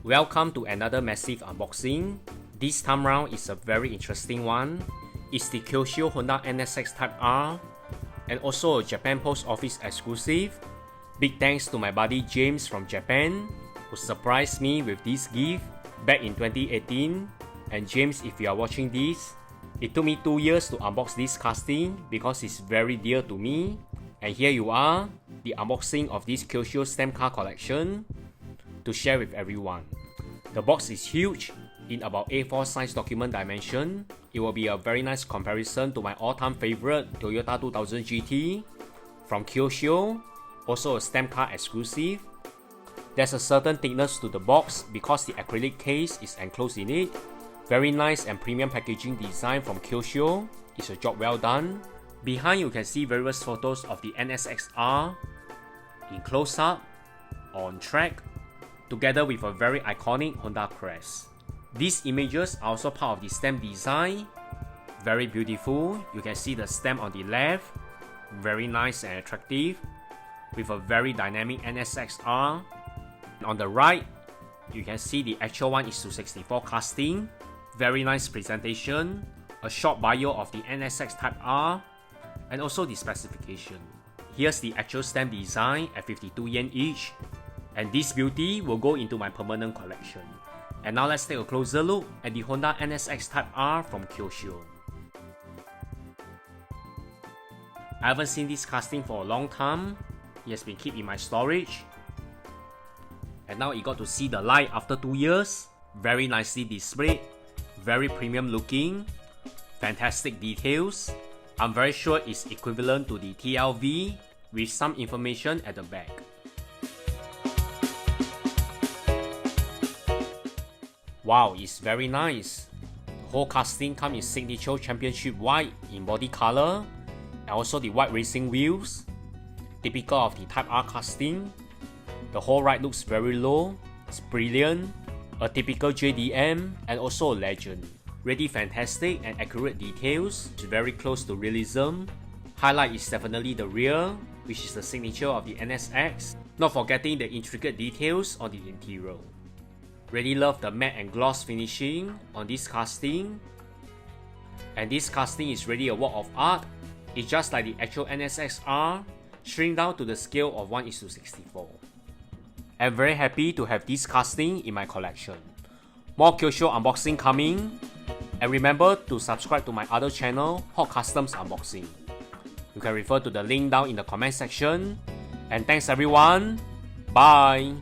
Welcome to another massive unboxing. This time round is a very interesting one. It's the Kyosho Honda NSX-R and also a Japan Post Office exclusive. Big thanks to my buddy James from Japan who surprised me with this gift back in 2018. And James, if you are watching this, it took me 2 years to unbox this casting because it's very dear to me. And here you are, the unboxing of this Kyosho stamp car collection to share with everyone. The box is huge, in about A4 size document dimension. It will be a very nice comparison to my all-time favorite Toyota 2000 GT from Kyosho, also a stamp car exclusive. There's a certain thickness to the box because the acrylic case is enclosed in it. Very nice and premium packaging design from Kyosho. It's a job well done. Behind you can see various photos of the NSX-R in close-up, on track, together with a very iconic Honda crest. These images are also part of the stamp design. Very beautiful. You can see the stamp on the left, very nice and attractive, with a very dynamic NSX-R. On the right, you can see the actual 1:64 casting. Very nice presentation, a short bio of the NSX-R, and also the specification. Here's the actual stamp design at 52 yen each. And this beauty will go into my permanent collection. And now let's take a closer look at the Honda NSX-R from Kyosho. I haven't seen this casting for a long time. It has been kept in my storage. And now it got to see the light after 2 years. Very nicely displayed. Very premium looking. Fantastic details. I'm very sure it's equivalent to the TLV with some information at the back. Wow, it's very nice. The whole casting comes in signature championship white in body color and also the white racing wheels, typical of the Type R casting. The whole ride looks very low, it's brilliant, a typical JDM and also a legend. Really fantastic and accurate details, it's very close to realism. Highlight is definitely the rear, which is the signature of the NSX, not forgetting the intricate details on the interior. Really love the matte and gloss finishing on this casting. And this casting is really a work of art. It's just like the actual NSX-R, shrink down to the scale of 1:64. I'm very happy to have this casting in my collection. More Kyosho unboxing coming. And remember to subscribe to my other channel, Hot Customs Unboxing. You can refer to the link down in the comment section. And thanks everyone. Bye.